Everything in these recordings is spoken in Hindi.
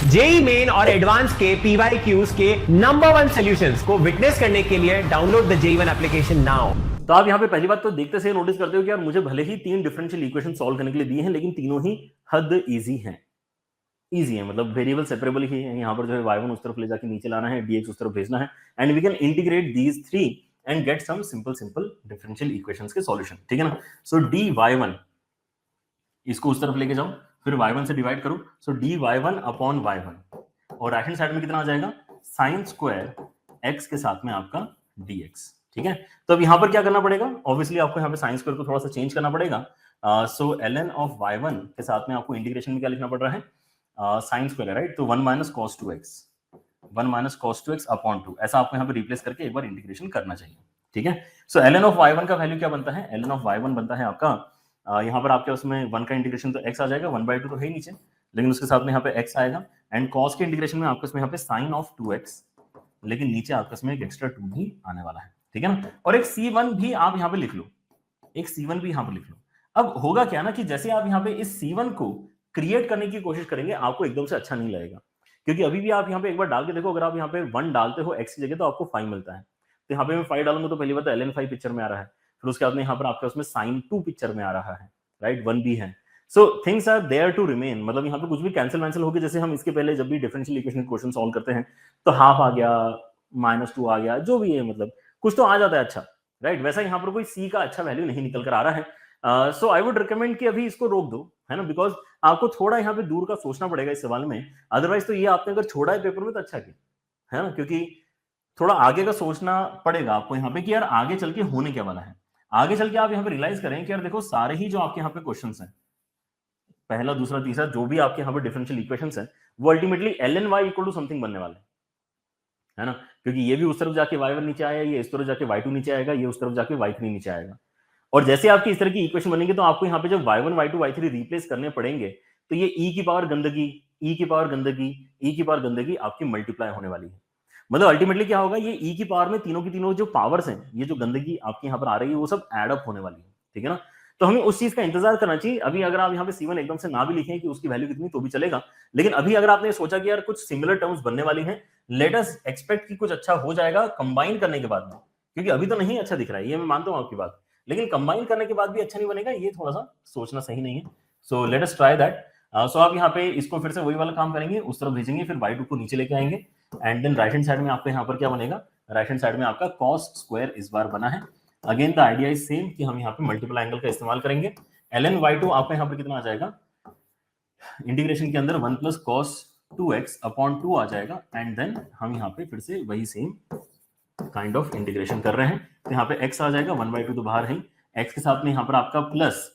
जेई मेन और एडवांस के पीवाईक्यूज के नंबर 1 सॉल्यूशंस को विटनेस करने के लिए डाउनलोड द जेई1 एप्लीकेशन नाउ। तो आप यहाँ पे पहली बात तो देखते से नोटिस करते हो कि यार मुझे भले ही 3 डिफरेंशियल इक्वेशन सॉल्व करने के लिए दी हैं, लेकिन तीनों ही हद इजी हैं। इजी है मतलब वेरिएबल सेपरेबल ही है। यहाँ पर जो है y1 उस तरफ ले जाके नीचे लाना है, dx उस तरफ भेजना है, and we can integrate these three and get some simple differential equations के सॉल्यूशन। ठीक है ना। सो dy1 इसको उस तरफ लेके जाओ, फिर y1 से डिवाइड करो, सो dy1 अपॉन y1, और राइट हैंड साइड में कितना आ जाएगा, साइन स्क्वायर x के साथ में आपका dx। ठीक है। तो अब यहां पर क्या करना पड़ेगा, ऑब्वियसली आपको यहाँ पे साइन स्क्वायर को थोड़ा सा चेंज करना पड़ेगा। सो ln ऑफ y1 के साथ में आपको इंटीग्रेशन में क्या लिखना पड़ रहा है, साइन स्क्वायर, राइट। तो 1 minus cos 2x, 1 minus cos 2x upon 2, ऐसा आपको यहाँ पे रिप्लेस करके एक बार इंटीग्रेशन करना चाहिए। ठीक है। सो ln ऑफ y1 का वैल्यू क्या बनता है, ln ऑफ y1 बनता है आपका यहाँ पर आपके उसमें 1 का इंटीग्रेशन तो x आ जाएगा, 1/2 तो है ही नीचे, लेकिन उसके साथ में यहाँ पे x आएगा, एंड cos के इंटीग्रेशन में आपके उसमें यहाँ पे sin ऑफ 2x, लेकिन नीचे आपके उसमें एक एक्स्ट्रा 2 भी आने वाला है। ठीक है ना। और एक c1 भी आप यहाँ पे लिख लो, एक c1 भी यहाँ पर लिख लो। अब होगा क्या ना कि जैसे आप यहाँ पे इस c1 को क्रिएट करने की कोशिश करेंगे, आपको एकदम से अच्छा नहीं लगेगा, क्योंकि अभी भी आप यहाँ पे एक बार डाल के देखो, अगर आप यहाँ पे 1 डालते हो x की जगह तो आपको 5 मिलता है। तो यहाँ पे मैं 5 डालूंगा तो पहली बात ln 5 पिक्चर में आ रहा है, फिर उसके बाद में यहाँ पर आपके उसमें sin 2 पिक्चर में आ रहा है, राइट, 1 भी है। So things are there to remain, मतलब यहाँ पे कुछ भी कैंसिल वैंसिल होगी। जैसे हम इसके पहले जब भी डिफरेंशियल इक्वेशन क्वेश्चन सॉल्व करते हैं तो हाफ आ गया, -2 आ गया, जो भी है, मतलब कुछ तो आ जाता है अच्छा, राइट। वैसा यहाँ पर कोई c का अच्छा वैल्यू नहीं निकल कर आ रहा है। सो आई वुड रिकमेंड कि अभी इसको रोक दो, है ना, बिकॉज आपको थोड़ा यहाँ पे दूर का सोचना पड़ेगा इस सवाल में। अदरवाइज तो ये आपने अगर छोड़ा है पेपर में तो अच्छा किया, है ना, क्योंकि थोड़ा आगे का सोचना पड़ेगा आपको यहाँ पे कि यार आगे चल के होने क्या वाला है। आगे चल के आप यहाँ पे रियलाइज करें कि यार देखो सारे ही जो आपके यहाँ पे क्वेश्चंस हैं, पहला दूसरा तीसरा जो भी आपके यहाँ पे डिफरेंशियल इक्वेशंस हैं, वो ultimately ln y equal to something बनने वाले हैं, है ना, क्योंकि ये भी उस तरफ जाके y1 नीचे आया, ये इस तरफ जाके y2 नीचे आएगा, ये उस तरफ जाके y3 नीचे आएगा। और जैसे आपकी इस तरह की इक्वेशन बनेंगे तो आपको यहाँ पे जब y1 y2 y3 रिप्लेस करने पड़ेंगे तो ये e की पावर गंदगी, e की पावर गंदगी, e की पावर गंदगी आपकी मल्टीप्लाई होने वाली है। मतलब अल्टीमेटली क्या होगा, ये e की पावर में तीनों की तीनों जो पावर्स हैं, ये जो गंदगी आपके यहाँ पर आ रही है वो सब एड अप होने वाली है। ठीक है ना। तो हमें उस चीज का इंतजार करना चाहिए। अभी अगर आप यहाँ पे c1 एकदम से ना भी लिखें कि उसकी वैल्यू कितनी तो भी चलेगा, लेकिन अभी अगर आपने सोचा कि यार कुछ सिमिलर टर्म्स बनने वाली हैं, लेट अस एक्सपेक्ट कि कुछ अच्छा हो जाएगा कंबाइन करने के बाद में, क्योंकि अभी तो नहीं अच्छा दिख रहा है, ये मैं मानता हूँ आपकी बात, लेकिन कंबाइन करने के बाद भी अच्छा नहीं बनेगा, ये थोड़ा सा सोचना सही नहीं है। So let us try that. So आप यहाँ पे इसको फिर से वही वाला काम करेंगे, उस तरफ भेजेंगे, फिर y2 को नीचे लेके आएंगे, and then right hand side में आपको यहाँ पर क्या बनेगा, राइट हैंड साइड में आपका cos स्क्वायर इस बार बना है। Again the idea is same कि हम यहाँ पे मल्टीपल एंगल का इस्तेमाल करेंगे। ln y2 आपका यहाँ पर कितना आ जाएगा, इंटीग्रेशन के अंदर 1 प्लस cos 2x अपॉन 2 आ जाएगा, एंड देन हम यहाँ पे फिर से वही सेम काइंड ऑफ इंटीग्रेशन कर रहे हैं। तो यहाँ पे x आ जाएगा, 1/2 तो बाहर है, x के साथ में यहाँ पर आपका प्लस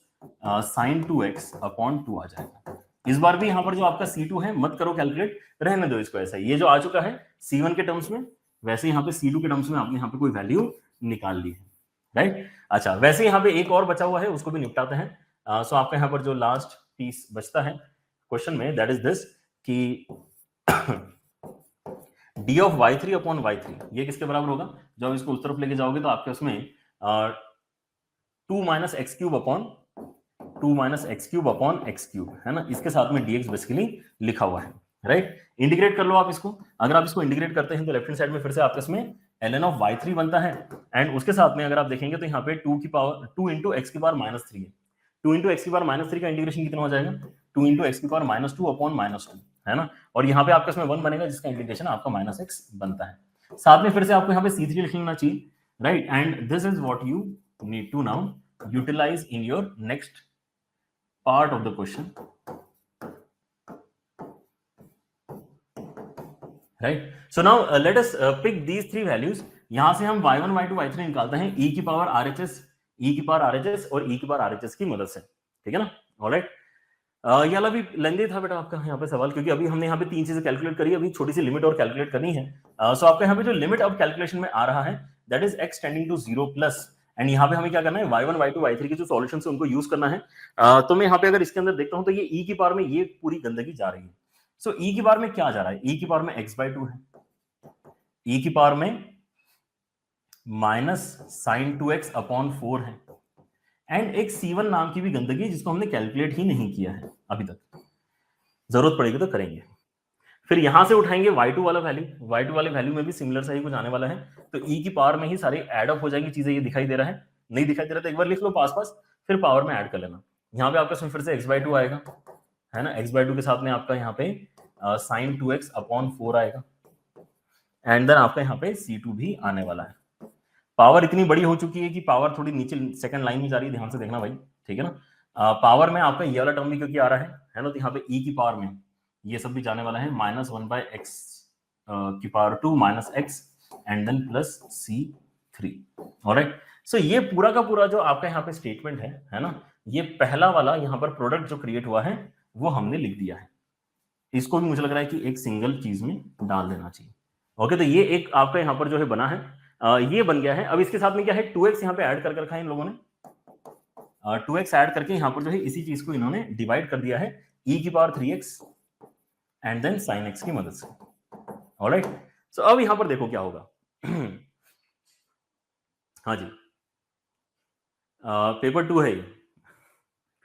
sin 2x अपॉन 2 आ जाएगा। इस बार भी यहाँ पर जो आपका c2 है मत करो कैलकुलेट, रहने दो इसको ऐसा ही। ये जो आ चुका है c1 के टर्म्स में, वैसे यहाँ पे c2 के टर्म्स में आपने यहाँ पे कोई वैल्यू निकाल ली है, राइट। अच्छा, वैसे यहाँ पे एक और बचा हुआ है, उसको भी निपटाते हैं। सो आपका यहाँ पर जो लास्ट पीस बचता है क्वेश्चन में, दैट इज दिस कि d of y3 upon y3 ये किसके बराबर होगा, जब इसको उस तरफ लेके जाओगे तो आपके उसमें 2 minus x cube upon 2 minus x cube upon x cube, है ना, इसके साथ में dx बेसिकली लिखा हुआ है, राइट। इंटीग्रेट कर लो आप इसको। अगर आप इसको इंटीग्रेट करते हैं तो लेफ्ट हैंड साइड में फिर से आपके इसमें ln ऑफ y3 बनता है, एंड उसके साथ में अगर आप देखेंगे तो यहाँ पे 2 की पावर 2 इंटू एक्स की पावर -3 है। 2 इंटू एक्स की पावर -3 का इंटीग्रेशन कितना हो जाएगा, 2 इंटू एक्स की पावर -2 अपॉन -2, है ना, और यहाँ पे आपका इसमें 1 बनेगा जिसका इंटीग्रेशन आपका -x बनता है। साथ में फिर से आपको यहाँ पे c3 लिख लेना चाहिए, right, and this is what you need to now utilise in your next part of the question, right. So now let us pick these three values. यहां से हम y1 y2 y3 निकालते हैं e की पावर RHS, e की पावर RHS और e की पावर RHS की मदद से। ठीक है ना, ऑलराइट। ये वाला भी लेंदी था बेटा आपका यहाँ पे सवाल, क्योंकि अभी हमने यहाँ पे 3 चीजें कैलकुलेट करी, अभी छोटी सी लिमिट और कैलकुलेट करनी है। सो आपका यहाँ पे जो लिमिट अब कैलकुलेशन में आ रहा है that is x tending to 0 plus, and यहाँ पे हमें क्या करना है, y1 y2 y3 के जो सॉल्यूशन है उनको यूज करना है। तो मैं यहाँ पे अगर इसके अंदर देखता हूँ तो ये e की पावर में ये पूरी गंदगी जा रही है। सो e की पावर में क्या जा रहा है, e की पावर में x/2 है, e की पावर में माइनस sin 2x अपॉन 4 है, एंड एक c1 नाम की भी गंदगी जिसको हमने कैलकुलेट ही नहीं किया है अभी तक, जरूरत पड़ेगी तो करेंगे। फिर यहां से उठाएंगे y2 वाला वैल्यू, y2 वाले वैल्यू में भी सिमिलर सा ही कुछ आने वाला है, तो e की पावर में ही सारे ऐड अप हो जाएंगी चीजें। ये दिखाई दे रहा है, नहीं दिखाई दे रहा तो एक बार लिख लो पास पास, फिर पावर में ऐड कर लेना। यहाँ पे आपका फिर से x/2 आएगा, है ना, x/2 के साथ में आपका यहाँ पे sin 2x अपॉन 4 आएगा, एंड देन आपका यहाँ पे c2 भी आने वाला है। पावर इतनी बड़ी हो चुकी है कि पावर थोड़ी नीचे सेकंड लाइन में जा रही है, ध्यान से देखना भाई, ठीक है ना। पावर में आपका ये वाला टर्म भी क्योंकि आ रहा है ना, तो यहाँ पे e की पावर में ये सब भी जाने वाला है, -1/x की power 2 -x and then plus c3। Alright, so ये पूरा का पूरा जो आपका यहाँ पे स्टेटमेंट है ना, ये पहला वाला यहाँ पर प्रोडक्ट जो क्रिएट हुआ है वो हमने लिख दिया है। इसको भी मुझे लग रहा है कि एक सिंगल चीज में डाल देना चाहिए। ओके, तो ये एक आपका यहाँ पर जो है बना है, ये बन गया है। अब इसके साथ में क्या है, 2x यहाँ पे ऐड कर रखा है इन लोगों ने, 2x ऐड करके यहाँ पर जो है इसी चीज को इन्होंने डिवाइड कर दिया है e की power 3x and then sin x की मदद से। ऑलराइट, सो अब यहाँ पर देखो क्या होगा। हाँ जी, पेपर 2 है ये,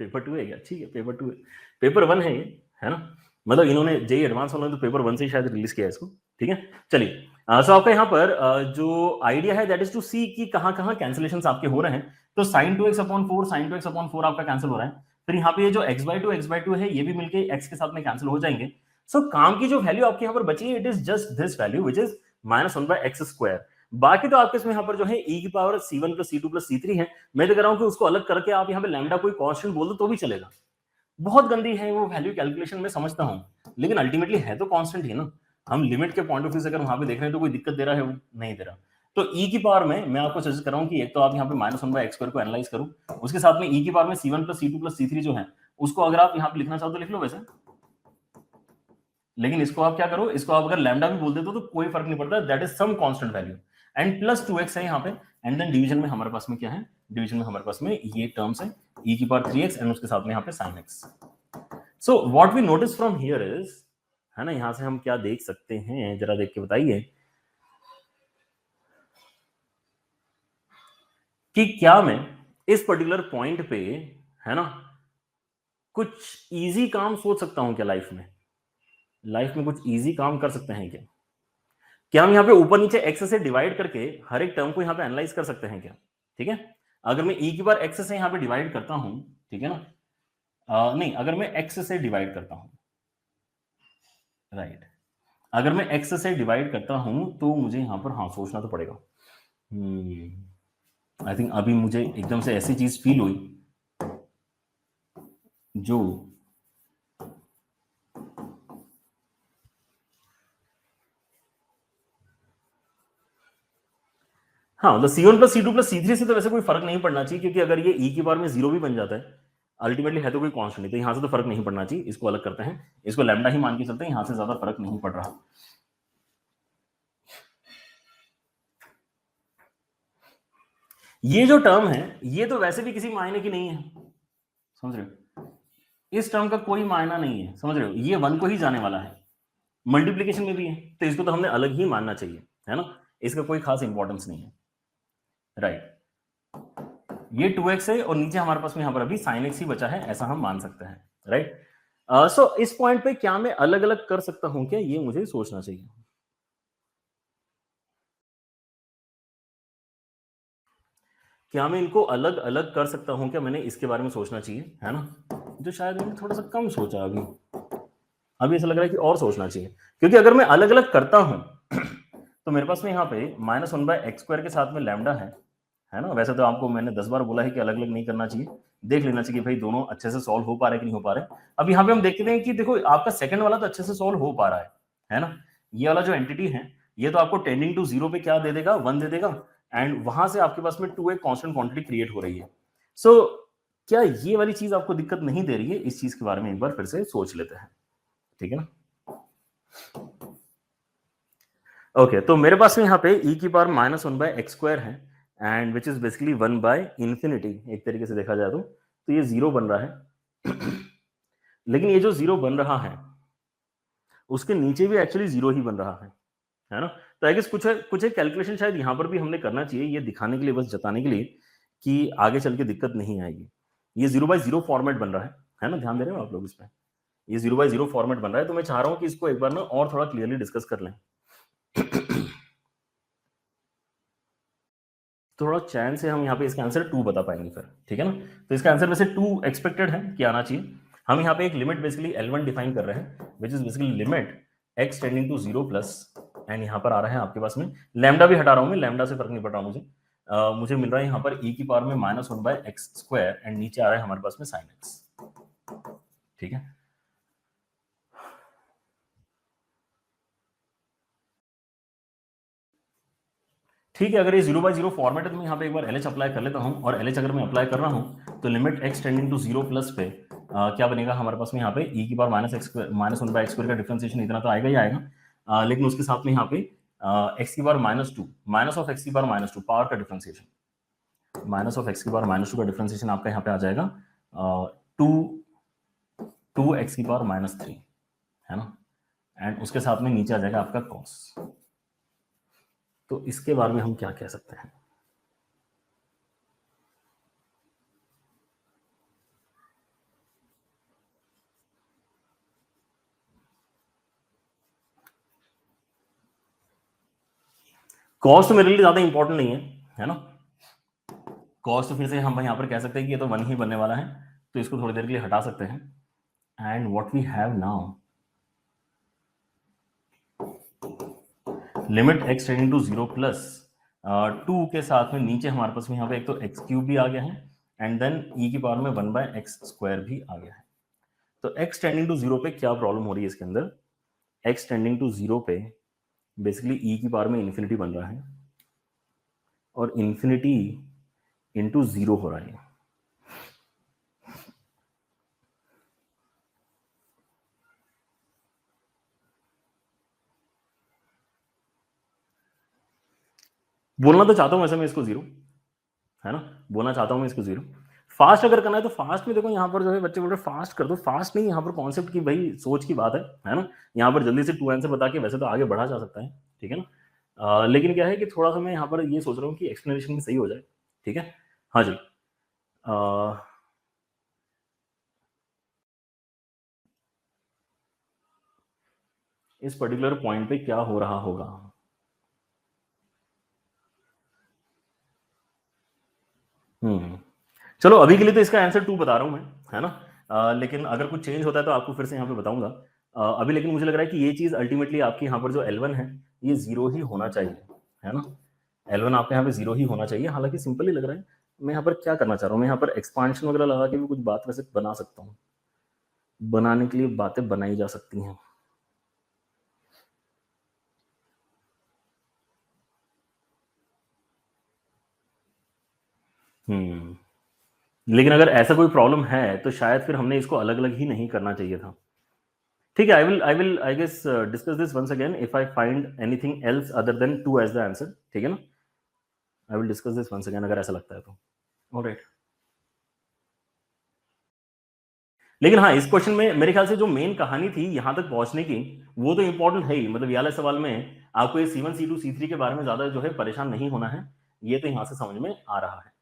पेपर 2 है क्या, ठीक है, पेपर 2 है, पेपर 1 है ये, है ना, मतलब इन्होंने जेई एडवांस वालों ने तो पेपर 1 से ही शायद रिलीज किया है इसको, ठीक है। चलिए, सो आपका यहाँ पर जो आइडिया है दैट इज टू सी कि कहाँ कहाँ कैंसिलेशंस आपके हो रहे हैं। तो sin 2x upon 4 sin 2x upon 4 आपका कैंसिल हो रहा है, फिर यहाँ पे ये जो x/2 है ये भी मिलके x के साथ में कैंसिल हो जाएंगे। सो काम की जो वैल्यू आपके यहाँ पर बची है, it is just this value which is -1/x²। बाकी तो आपके इसमें यहाँ पर जो है e की पावर c1 + c2 + c3 है। मैं तो कह रहा हूँ कि उसको अलग करके आप यहाँ पे लैम्डा कोई कांस्टेंट बोल दो तो भी चलेगा। बहुत गंदी है वो वैल्यू कैलकुलेशन में, समझता हूँ, लेकिन अल्टीमेटली है तो कांस्टेंट ही ना। हम लिमिट के पॉइंट ऑफ व्यू से अगर वहां पे देख रहे हैं तो कोई दिक्कत दे रहा है, वो नहीं दे रहा। तो e की पावर में मैं आपको सजेस्ट कर रहा हूँ कि एक तो आप यहाँ पे -1/x² को एनालाइज करो, उसके साथ में e की पावर में c1 + c2 + c3 जो है उसको अगर आप यहाँ पे लिखना चाहो तो लिख लो वैसे, लेकिन इसको आप क्या करो, इसको आप अगर लैम्डा भी बोल देते हो तो कोई फर्क नहीं पड़ता, that is some constant value and plus 2x है यहाँ पे, एंड देन डिवीजन में हमारे पास में क्या है, डिवीजन में हमारे पास में ये टर्म्स है e की पावर 3x एंड उसके साथ में यहाँ पे sin x। So what we notice from here is, है ना, यहां से हम क्या देख सकते हैं, जरा देख के बताइए कि क्या मैं इस पर्टिकुलर पॉइंट पे, है ना, कुछ इजी काम सोच सकता हूं क्या लाइफ में, लाइफ में कुछ इजी काम कर सकते हैं क्या? क्या हम यहाँ पे ऊपर नीचे x से डिवाइड करके हर एक टर्म को यहाँ पे एनालाइज कर सकते हैं क्या? ठीक है, अगर मैं e की बार x से यहाँ पे डिवाइड करता हूं, ठीक है ना, नहीं, अगर मैं x से डिवाइड करता हूं, राइट, अगर मैं x से डिवाइड करता हूं तो मुझे यहाँ पर हाँ सोचना तो पड़ेगा। आई थिंक अभी मुझे एकदम से ऐसी चीज फील हुई जो हाँ, मतलब c1 + c2 + c3 से तो वैसे कोई फर्क नहीं पड़ना चाहिए, क्योंकि अगर ये e की बार में 0 भी बन जाता है अल्टीमेटली है तो कोई कांस्टेंट नहीं, तो यहां से तो फर्क नहीं पड़ना चाहिए। इसको अलग करते हैं, इसको लैम्डा ही मान के चलते हैं, यहां से ज्यादा फर्क नहीं पड़ रहा। ये जो टर्म है ये तो वैसे भी किसी मायने की नहीं है, समझ रहे हो, इस टर्म का कोई मायना नहीं है, समझ रहे हो, ये 1 को ही जाने वाला है, मल्टीप्लीकेशन में भी है, तो इसको तो हमने अलग ही मानना चाहिए, है ना, इसका कोई खास इंपॉर्टेंस नहीं है, राइट। ये 2x है और नीचे हमारे पास में यहाँ पर अभी sin x ही बचा है, ऐसा हम मान सकते हैं, राइट। सो इस पॉइंट पे क्या मैं अलग अलग कर सकता हूं क्या, ये मुझे सोचना चाहिए। क्या मैं इनको अलग अलग कर सकता हूं क्या, मैंने इसके बारे में सोचना चाहिए, है ना, जो शायद मैंने थोड़ा सा कम सोचा अभी ऐसा लग रहा है कि और सोचना चाहिए, क्योंकि अगर मैं अलग अलग करता हूं तो मेरे पास में यहाँ पे -1/x² के साथ में लैम्डा है ना। वैसे तो आपको मैंने 10 बार बोला है कि अलग अलग नहीं करना चाहिए, देख लेना चाहिए भाई दोनों अच्छे से सॉल्व हो पा रहे हैं कि नहीं हो पा रहे। अब यहाँ पे हम देखते हैं कि देखो आपका सेकंड वाला तो अच्छे से सॉल्व हो पा रहा है ना, ये वाला जो एंटिटी है ये तो आपको टेंडिंग टू 0 पे क्या दे देगा, 1 दे देगा, एंड वहां से आपके पास में 2 एक कांस्टेंट क्वांटिटी क्रिएट हो रही है। सो क्या ये वाली चीज आपको दिक्कत नहीं दे रही है, इस चीज के बारे में एक बार फिर से सोच लेते हैं, ठीक है ना। ओके, तो मेरे पास में यहाँ पे e की पावर -1/x² है एंड विच इज बेसिकली 1/∞, एक तरीके से देखा जाए तो ये 0 बन रहा है लेकिन ये जो 0 बन रहा है उसके नीचे भी एक्चुअली 0 ही बन रहा है ना। तो आई गेस कुछ एक कैलकुलेशन शायद यहाँ पर भी हमने करना चाहिए, ये दिखाने के लिए, बस जताने के लिए कि आगे चल के दिक्कत नहीं आएगी। ये 0/0 फॉर्मेट बन रहा है ना, ध्यान दे रहे हो आप लोग इसमें, ये 0/0 फॉर्मेट बन रहा है, तो मैं चाह रहा हूं कि इसको एक बार ना और थोड़ा क्लियरली डिस्कस कर लें। थोड़ा चैन से हम यहाँ पे इसका आंसर 2 बता पाएंगे फिर, ठीक है ना। तो इसका आंसर वैसे 2 एक्सपेक्टेड है कि आना चाहिए। हम यहाँ पे एक लिमिट बेसिकली L1 डिफाइन कर रहे हैं, which is basically limit x tending to 0 plus, and यहाँ पर आ रहा है आपके पास में लैम्डा भी हटा रहा हूँ मैं, लैम्डा से फर्क नहीं पड़ रहा मुझे। मुझे मिल रहा है यहाँ पर e की पावर में -1/x², एंड नीचे आ रहा है हमारे पास में sin x, ठीक है। ठीक है, अगर ये 0/0 फॉर्मेट है तो मैं यहाँ पे एक बार LH अप्लाई कर लेता हूँ, और LH अगर मैं अप्लाई कर रहा हूँ तो limit x tending to 0 plus पे क्या बनेगा हमारे पास में यहाँ पे e की पावर -1/x² का डिफरेंशिएशन इतना तो आएगा ही आएगा, लेकिन उसके साथ में यहाँ पे x की पावर -2 माइनस ऑफ x की पावर -2 पावर का डिफरेंशिएशन, माइनस ऑफ x की पावर -2 का डिफरेंशिएशन आपका यहाँ पे आ जाएगा 2x की पावर -3, है ना, एंड उसके साथ में नीचे आ जाएगा आपका cos। तो इसके बारे में हम क्या कह सकते हैं? कॉस्ट तो मेरे लिए ज्यादा इंपॉर्टेंट नहीं है ना। कॉस्ट तो फिर से हम यहाँ पर कह सकते हैं कि ये तो 1 ही बनने वाला है, तो इसको थोड़ी देर के लिए हटा सकते हैं, and what we have now limit x tending to 0 plus 2 के साथ में नीचे हमारे पास में यहाँ पे एक तो x³ भी आ गया है, एंड देन e की पावर में 1/x² भी आ गया है। तो x टेंडिंग टू 0 पे क्या प्रॉब्लम हो रही है इसके अंदर? x टेंडिंग टू 0 पे बेसिकली e की पावर में इन्फिनिटी बन रहा है, और इन्फिनिटी इंटू 0 हो रहा है। बोलना तो चाहता हूं वैसे मैं इसको 0, है ना, बोलना चाहता हूं मैं इसको 0। फास्ट अगर करना है तो फास्ट में देखो, यहाँ पर जो है बच्चे बोल रहे फास्ट कर दो, फास्ट नहीं, यहाँ पर कॉन्सेप्ट की भाई सोच की बात है ना। यहाँ पर जल्दी से 2 आंसर बता के वैसे तो आगे बढ़ा जा सकता है, ठीक है ना, लेकिन क्या है कि थोड़ा सा मैं यहाँ पर ये सोच रहा हूँ कि एक्सप्लेनेशन भी सही हो जाए, ठीक है। हाँ जी, इस पर्टिकुलर पॉइंट पे क्या हो रहा होगा? चलो अभी के लिए तो इसका आंसर 2 बता रहा हूं मैं, है ना, लेकिन अगर कुछ चेंज होता है तो आपको फिर से यहाँ पे बताऊंगा। अभी लेकिन मुझे लग रहा है कि ये चीज अल्टीमेटली आपकी यहाँ पर जो L1 है ये 0 ही होना चाहिए, है ना। L1 आपके यहाँ पे 0 ही होना चाहिए, हालांकि सिंपल ही लग रहा है। मैं यहाँ पर क्या करना चाह रहा हूँ, मैं यहाँ पर एक्सपांशन वगैरह लगा के भी कुछ बात वैसे बना सकता हूँ, बनाने के लिए बातें बनाई जा सकती हैं। लेकिन अगर ऐसा कोई प्रॉब्लम है तो शायद फिर हमने इसको अलग अलग ही नहीं करना चाहिए था। ठीक है, I guess discuss this once again if I find anything else other than 2 as the answer, ठीक है ना। I will discuss this once again अगर ऐसा लगता है तो। ऑलराइट, लेकिन हाँ, इस क्वेश्चन में मेरे ख्याल से जो मेन कहानी थी यहां तक पहुंचने की, वो तो इंपॉर्टेंट है ही। मतलब ये वाले सवाल में आपको ये C1 C2 C3 के बारे में ज्यादा जो है परेशान नहीं होना है, ये तो यहां से समझ में आ रहा है,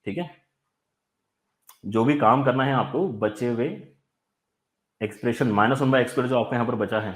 ठीक है। जो भी काम करना है आपको बचे हुए एक्सप्रेशन -1/x² जो आपका यहाँ पर बचा है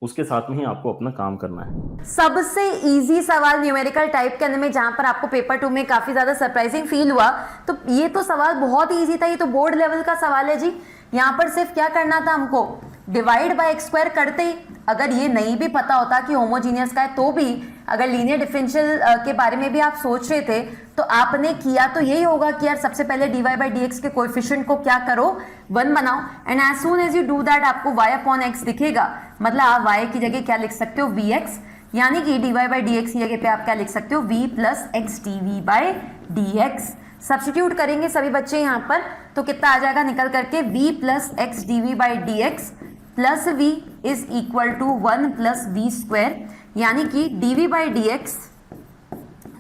उसके साथ में ही आपको अपना काम करना है। सबसे इजी सवाल न्यूमेरिकल टाइप करने में, जहां पर आपको पेपर 2 में काफी ज्यादा सरप्राइजिंग फील हुआ, तो ये तो सवाल बहुत ही इजी था। ये तो बोर्ड लेवल का सवाल है जी। यहाँ पर सिर्फ क्या करना था हमको, डिवाइड बाय x² करते ही, अगर ये नहीं भी पता होता कि होमोजीनियस का है तो भी, अगर लीनियर डिफरेंशियल के बारे में भी आप सोच रहे थे तो आपने किया तो यही होगा कि यार सबसे पहले dy/dx के कोएफिशिएंट को क्या करो, 1 बनाओ, and as soon as you do that आपको y/x दिखेगा। मतलब आप y की जगह क्या लिख सकते हो, vx, यानी कि dy/dx की जगह पे आप क्या लिख सकते हो, v + x dv/dx। सब्स्टिट्यूट करेंगे सभी बच्चे यहाँ पर, तो कितना आ जाएगा निकल करके, v + x dv/dx plus v is equal to 1 + v², यानी कि dv/dx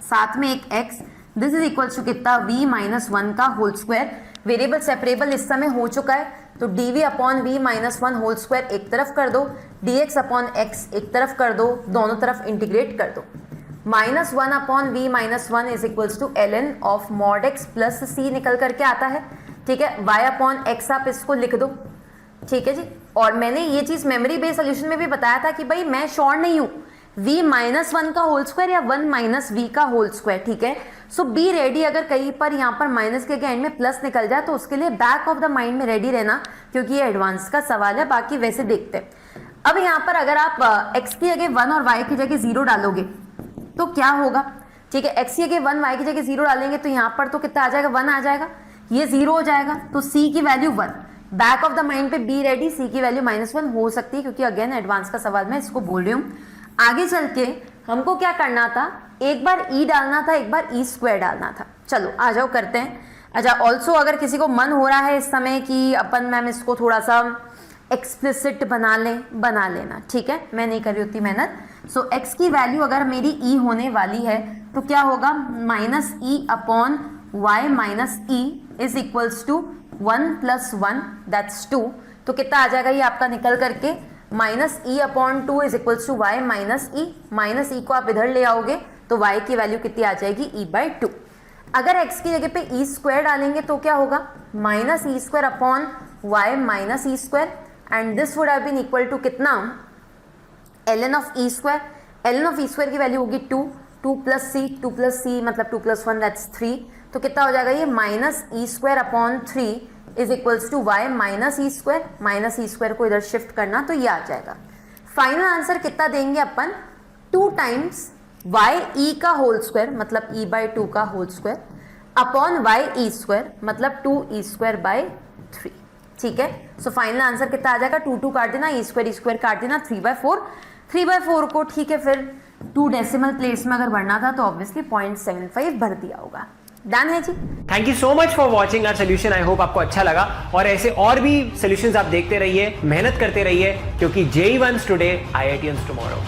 साथ में एक x, this is equal to कितना, v - 1 का होल स्क्वायर। वेरिएबल सेपरेबल इस समय हो चुका है, तो dv/v - 1 होल स्क्वायर एक तरफ कर दो, dx/x एक तरफ कर दो, दोनों तरफ इंटीग्रेट कर दो। -1/v - 1 is equals to ln of mod x plus c निकल करके आता है, ठीक है। y/x आप इसको लिख दो, ठीक है जी। और मैंने ये चीज मेमोरी बेस्ड सोल्यूशन में भी बताया था कि भाई मैं श्योर नहीं हूं v माइनस वन का होल स्क्वायर या 1 माइनस वी का होल स्क्वायर, ठीक है। सो बी रेडी, अगर कहीं पर यहाँ पर माइनस के एंड में प्लस निकल जाए तो उसके लिए बैक ऑफ द माइंड में रेडी रहना, क्योंकि ये एडवांस का सवाल है। बाकी वैसे देखते हैं। अब यहाँ पर अगर आप x की जगह 1 और y की जगह 0 डालोगे तो क्या होगा, ठीक है। x की जगह 1, y की जगह 0 डालेंगे तो यहाँ पर तो कितना आ जाएगा, 1 आ जाएगा, ये 0 हो जाएगा, तो c की value 1। Back of the mind पे बी रेडी, c की वैल्यू -1 हो सकती है, क्योंकि अगेन एडवांस का सवाल मैं इसको बोल रही हूँ। आगे चल के हमको क्या करना था, एक बार e डालना था, एक बार e स्क्वायर डालना था। चलो आ जाओ करते हैं। अच्छा, ऑल्सो अगर किसी को मन हो रहा है इस समय कि अपन मैम इसको थोड़ा सा एक्सप्लिसिट बना लेना, ठीक है, मैं नहीं कर रही उतनी मेहनत। सो x की वैल्यू अगर मेरी e होने वाली है तो क्या होगा, -e upon y minus e is equals to 1 + 1 that's 2। तो कितना आ जाएगा ये आपका निकल करके, -e upon 2 is equals to y minus E को आप इधर ले आओगे तो y की वैल्यू कितनी आ जाएगी, e/2। अगर x की जगह पे e स्क्वायर डालेंगे तो क्या होगा, -e square upon y minus e square, and this would have been equal to कितना, ln of e square. ln of e square की वैल्यू होगी 2 + c मतलब 2 + 1 दैट्स 3। तो कितना हो जाएगा ये, -e square upon 3 is equals to y minus e square को इधर शिफ्ट करना तो ये आ जाएगा। फाइनल आंसर कितना देंगे अपन, 2 टाइम्स y e का होल स्क्वायर मतलब e/2 का whole square upon y e square मतलब 2e स्क्वायर बाय 3, ठीक है। सो फाइनल आंसर कितना आ जाएगा, 2 काट देना, e स्क्वायर काट देना, 3/4 को, ठीक है। फिर 2 डेसिमल प्लेस में अगर भरना था तो ऑब्वियसली 0.75 भर दिया होगा। डन है जी। Thank you so much for watching our solution. I hope आपको अच्छा लगा, और ऐसे और भी सोल्यूशंस आप देखते रहिए, मेहनत करते रहिए, क्योंकि JEE Ones today, IITians tomorrow.